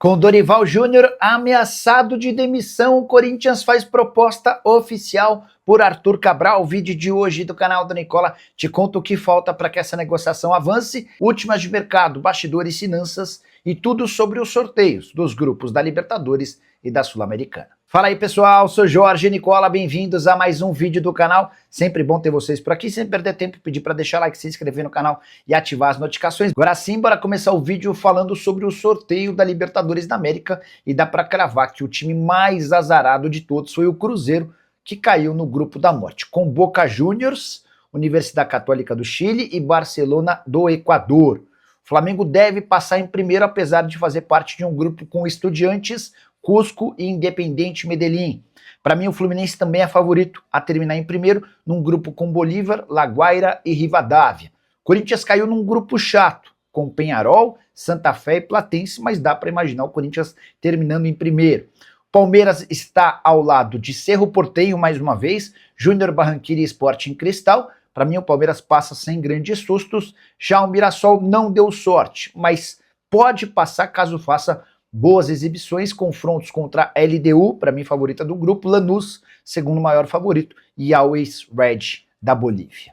Com Dorival Júnior ameaçado de demissão, o Corinthians faz proposta oficial por Arthur Cabral. O vídeo de hoje do canal do Nicola te conta o que falta para que essa negociação avance, últimas de mercado, bastidores, finanças e tudo sobre os sorteios dos grupos da Libertadores e da Sul-Americana. Fala aí pessoal, sou Jorge Nicola, bem-vindos a mais um vídeo do canal. Sempre bom ter vocês por aqui, sem perder tempo, pedir para deixar like, se inscrever no canal e ativar as notificações. Agora sim, bora começar o vídeo falando sobre o sorteio da Libertadores da América, e dá para cravar que o time mais azarado de todos foi o Cruzeiro, que caiu no grupo da morte, com Boca Juniors, Universidade Católica do Chile e Barcelona do Equador. O Flamengo deve passar em primeiro, apesar de fazer parte de um grupo com Estudiantes, Cusco e Independiente Medellín. Para mim, o Fluminense também é favorito a terminar em primeiro, num grupo com Bolívar, La Guaira e Rivadavia. Corinthians caiu num grupo chato, com Peñarol, Santa Fé e Platense, mas dá para imaginar o Corinthians terminando em primeiro. Palmeiras está ao lado de Cerro Porteño mais uma vez, Júnior Barranquilla e Sporting Cristal. Para mim, o Palmeiras passa sem grandes sustos. Já o Mirassol não deu sorte, mas pode passar caso faça boas exibições, confrontos contra a LDU, para mim favorita do grupo, Lanús, segundo maior favorito, e Always Red da Bolívia.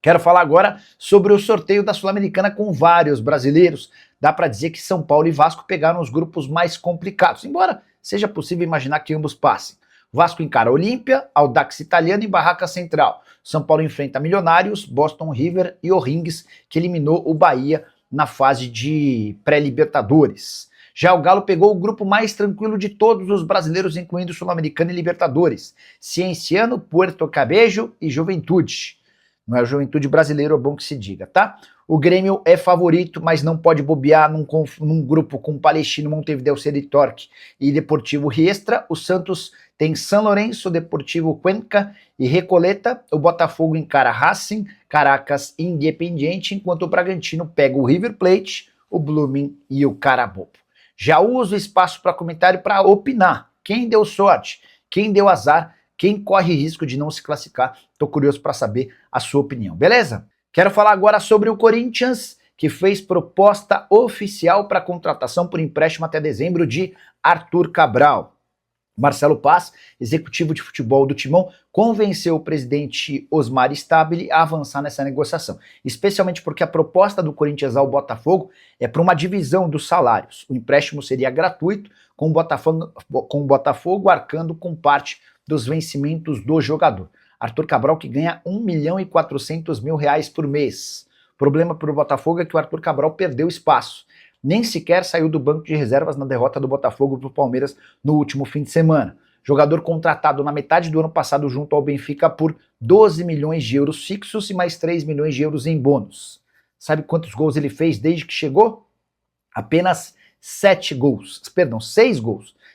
Quero falar agora sobre o sorteio da Sul-Americana com vários brasileiros. Dá para dizer que São Paulo e Vasco pegaram os grupos mais complicados, embora seja possível imaginar que ambos passem. Vasco encara Olímpia, Audax Italiano e Barraca Central. São Paulo enfrenta Milionários, Boston River e O'Rings, que eliminou o Bahia na fase de pré-Libertadores. Já o Galo pegou o grupo mais tranquilo de todos os brasileiros, incluindo Sul-Americana e Libertadores. Cienciano, Puerto Cabello e Juventude. Não é o Juventude brasileiro, é bom que se diga, tá? O Grêmio é favorito, mas não pode bobear num grupo com Palestino, Montevideo, City Torque e Deportivo Riestra. O Santos tem São Lourenço, Deportivo Cuenca e Recoleta. O Botafogo encara Racing, Caracas e Independiente, enquanto o Bragantino pega o River Plate, o Blooming e o Carabobo. Já uso o espaço para comentário para opinar. Quem deu sorte? Quem deu azar? Quem corre risco de não se classificar? Estou curioso para saber a sua opinião, beleza? Quero falar agora sobre o Corinthians, que fez proposta oficial para contratação por empréstimo até dezembro de Arthur Cabral. Marcelo Paz, executivo de futebol do Timão, convenceu o presidente Osmar Stabile a avançar nessa negociação, especialmente porque a proposta do Corinthians ao Botafogo é para uma divisão dos salários. O empréstimo seria gratuito, com o Botafogo arcando com parte dos vencimentos do jogador. Arthur Cabral, que ganha R$ 1.400.000 por mês. O problema para o Botafogo é que o Arthur Cabral perdeu espaço. Nem sequer saiu do banco de reservas na derrota do Botafogo para o Palmeiras no último fim de semana. Jogador contratado na metade do ano passado junto ao Benfica por 12 milhões de euros fixos e mais 3 milhões de euros em bônus. Sabe quantos gols ele fez desde que chegou? Apenas 6 gols.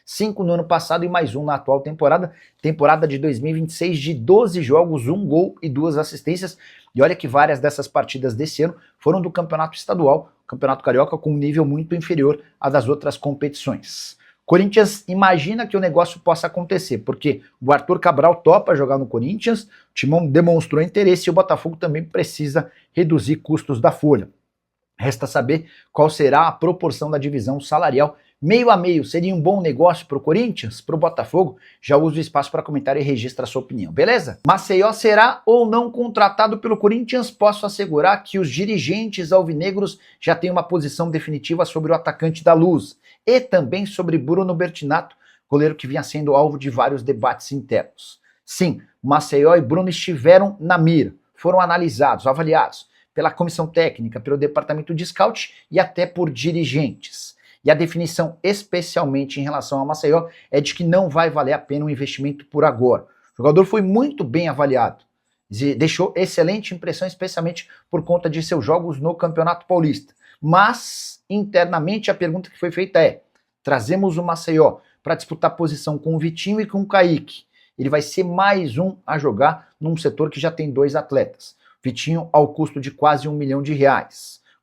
5 no ano passado e mais um na atual temporada. Temporada de 2026 de 12 jogos, 1 gol e 2 assistências. E olha que várias dessas partidas desse ano foram do campeonato estadual, campeonato carioca, com um nível muito inferior à das outras competições. Corinthians imagina que o negócio possa acontecer, porque o Arthur Cabral topa jogar no Corinthians, o Timão demonstrou interesse e o Botafogo também precisa reduzir custos da folha. Resta saber qual será a proporção da divisão salarial. Meio a meio seria um bom negócio para o Corinthians, para o Botafogo? Já uso o espaço para comentar e registra a sua opinião, beleza? Maceió será ou não contratado pelo Corinthians? Posso assegurar que os dirigentes alvinegros já têm uma posição definitiva sobre o atacante da Luz e também sobre Bruno Bertinato, goleiro que vinha sendo alvo de vários debates internos. Sim, Maceió e Bruno estiveram na mira, foram analisados, avaliados pela comissão técnica, pelo departamento de scout e até por dirigentes. E a definição, especialmente em relação ao Maceió, é de que não vai valer a pena o investimento por agora. O jogador foi muito bem avaliado, deixou excelente impressão, especialmente por conta de seus jogos no Campeonato Paulista. Mas, internamente, a pergunta que foi feita é: trazemos o Maceió para disputar posição com o Vitinho e com o Kaique. Ele vai ser mais um a jogar num setor que já tem 2 atletas. Vitinho ao custo de quase R$ 1 milhão.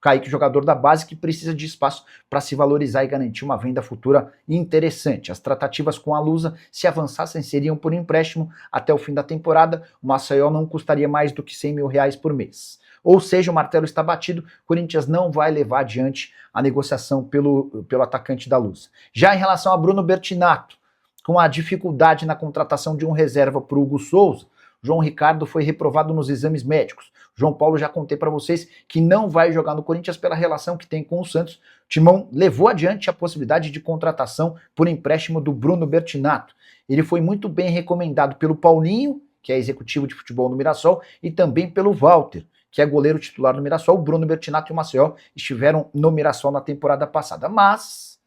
Kaique, jogador da base que precisa de espaço para se valorizar e garantir uma venda futura interessante. As tratativas com a Lusa, se avançassem, seriam por empréstimo até o fim da temporada. O Maceió não custaria mais do que R$100 mil por mês. Ou seja, o martelo está batido, o Corinthians não vai levar adiante a negociação pelo atacante da Lusa. Já em relação a Bruno Bertinato, com a dificuldade na contratação de um reserva para o Hugo Souza, João Ricardo foi reprovado nos exames médicos. João Paulo, já contei para vocês que não vai jogar no Corinthians pela relação que tem com o Santos. O Timão levou adiante a possibilidade de contratação por empréstimo do Bruno Bertinato. Ele foi muito bem recomendado pelo Paulinho, que é executivo de futebol no Mirassol, e também pelo Walter, que é goleiro titular no Mirassol. O Bruno Bertinato e o Maceió estiveram no Mirassol na temporada passada. Mas,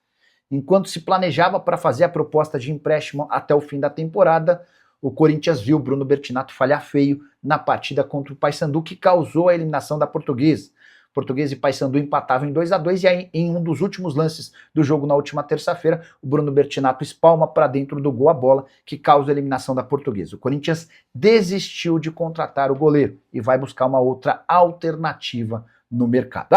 enquanto se planejava para fazer a proposta de empréstimo até o fim da temporada, o Corinthians viu o Bruno Bertinato falhar feio na partida contra o Paysandu, que causou a eliminação da Portuguesa. Portuguesa e Paysandu empatavam em 2-2 e aí, em um dos últimos lances do jogo na última terça-feira, o Bruno Bertinato espalma para dentro do gol a bola, que causa a eliminação da Portuguesa. O Corinthians desistiu de contratar o goleiro e vai buscar uma outra alternativa no mercado.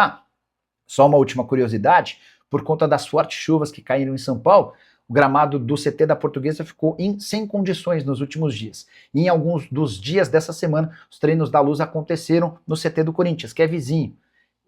Só uma última curiosidade, por conta das fortes chuvas que caíram em São Paulo, o gramado do CT da Portuguesa ficou sem condições nos últimos dias. E em alguns dos dias dessa semana, os treinos da Luz aconteceram no CT do Corinthians, que é vizinho,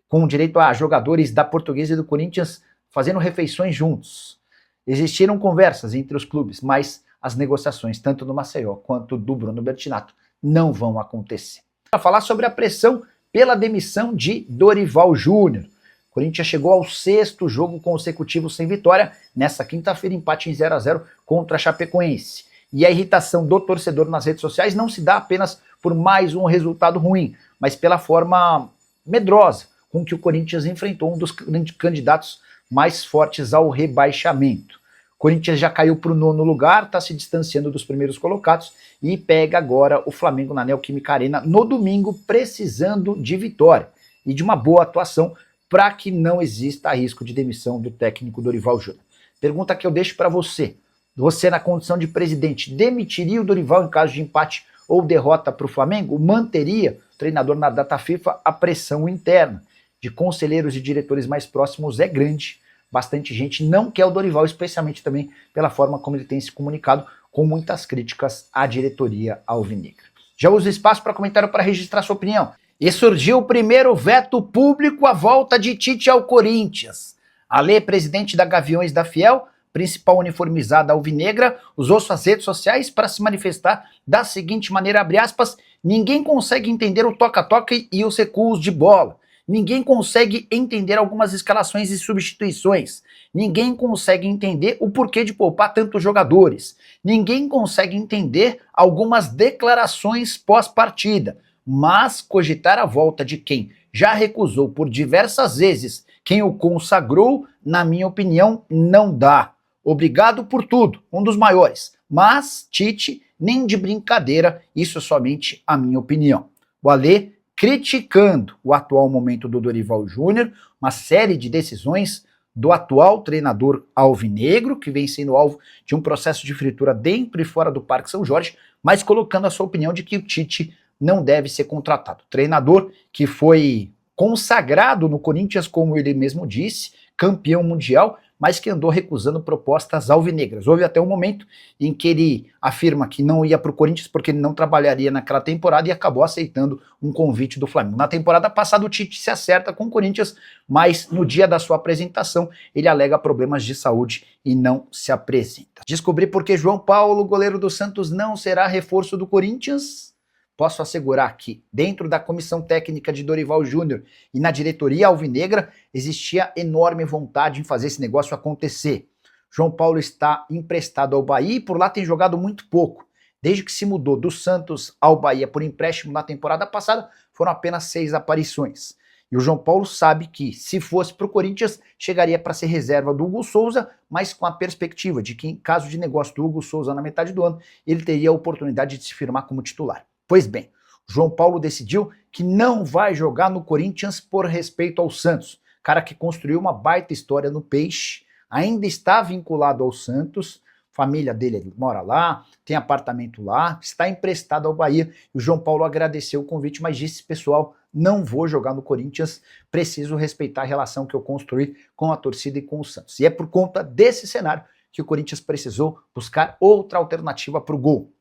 com direito a jogadores da Portuguesa e do Corinthians fazendo refeições juntos. Existiram conversas entre os clubes, mas as negociações, tanto do Maceió quanto do Bruno Bertinato, não vão acontecer. Para falar sobre a pressão pela demissão de Dorival Júnior. O Corinthians chegou ao 6º jogo consecutivo sem vitória, nessa quinta-feira, empate em 0-0 contra a Chapecoense. E a irritação do torcedor nas redes sociais não se dá apenas por mais um resultado ruim, mas pela forma medrosa com que o Corinthians enfrentou um dos candidatos mais fortes ao rebaixamento. O Corinthians já caiu para o 9º lugar, está se distanciando dos primeiros colocados e pega agora o Flamengo na Neoquímica Arena no domingo, precisando de vitória e de uma boa atuação para que não exista risco de demissão do técnico Dorival Júnior. Pergunta que eu deixo para você. Você, na condição de presidente, demitiria o Dorival em caso de empate ou derrota para o Flamengo? Manteria o treinador na data FIFA? A pressão interna de conselheiros e diretores mais próximos é grande. Bastante gente não quer o Dorival, especialmente também pela forma como ele tem se comunicado, com muitas críticas à diretoria alvinegra. Já uso o espaço para comentário para registrar sua opinião. E surgiu o primeiro veto público à volta de Tite ao Corinthians. Alê, presidente da Gaviões da Fiel, principal uniformizada alvinegra, usou suas redes sociais para se manifestar da seguinte maneira, abre aspas, ninguém consegue entender o toca-toca e os recuos de bola. Ninguém consegue entender algumas escalações e substituições. Ninguém consegue entender o porquê de poupar tantos jogadores. Ninguém consegue entender algumas declarações pós-partida. Mas cogitar a volta de quem já recusou por diversas vezes quem o consagrou, na minha opinião, não dá. Obrigado por tudo, um dos maiores. Mas, Tite, nem de brincadeira, isso é somente a minha opinião. O Alê criticando o atual momento do Dorival Júnior, uma série de decisões do atual treinador alvinegro, que vem sendo alvo de um processo de fritura dentro e fora do Parque São Jorge, mas colocando a sua opinião de que o Tite não deve ser contratado. Treinador que foi consagrado no Corinthians, como ele mesmo disse, campeão mundial, mas que andou recusando propostas alvinegras. Houve até um momento em que ele afirma que não ia para o Corinthians porque ele não trabalharia naquela temporada e acabou aceitando um convite do Flamengo. Na temporada passada o Tite se acerta com o Corinthians, mas no dia da sua apresentação ele alega problemas de saúde e não se apresenta. Descobri por que João Paulo, goleiro do Santos, não será reforço do Corinthians? Posso assegurar que, dentro da comissão técnica de Dorival Júnior e na diretoria alvinegra, existia enorme vontade em fazer esse negócio acontecer. João Paulo está emprestado ao Bahia e por lá tem jogado muito pouco. Desde que se mudou do Santos ao Bahia por empréstimo na temporada passada, foram apenas 6 aparições. E o João Paulo sabe que, se fosse para o Corinthians, chegaria para ser reserva do Hugo Souza, mas com a perspectiva de que, em caso de negócio do Hugo Souza na metade do ano, ele teria a oportunidade de se firmar como titular. Pois bem, João Paulo decidiu que não vai jogar no Corinthians por respeito ao Santos. Cara que construiu uma baita história no Peixe, ainda está vinculado ao Santos, família dele ele mora lá, tem apartamento lá, está emprestado ao Bahia. E o João Paulo agradeceu o convite, mas disse, pessoal, não vou jogar no Corinthians, preciso respeitar a relação que eu construí com a torcida e com o Santos. E é por conta desse cenário que o Corinthians precisou buscar outra alternativa para o gol.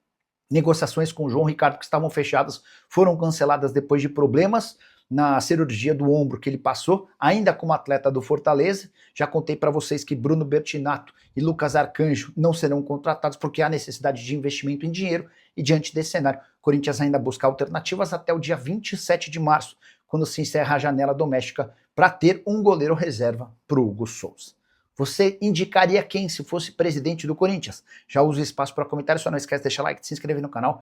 Negociações com o João Ricardo que estavam fechadas foram canceladas depois de problemas na cirurgia do ombro que ele passou, ainda como atleta do Fortaleza. Já contei para vocês que Bruno Bertinato e Lucas Arcanjo não serão contratados porque há necessidade de investimento em dinheiro, e diante desse cenário, o Corinthians ainda busca alternativas até o dia 27 de março, quando se encerra a janela doméstica, para ter um goleiro reserva para o Hugo Souza. Você indicaria quem se fosse presidente do Corinthians? Já usa o espaço para comentário, só não esquece de deixar like e se inscrever no canal.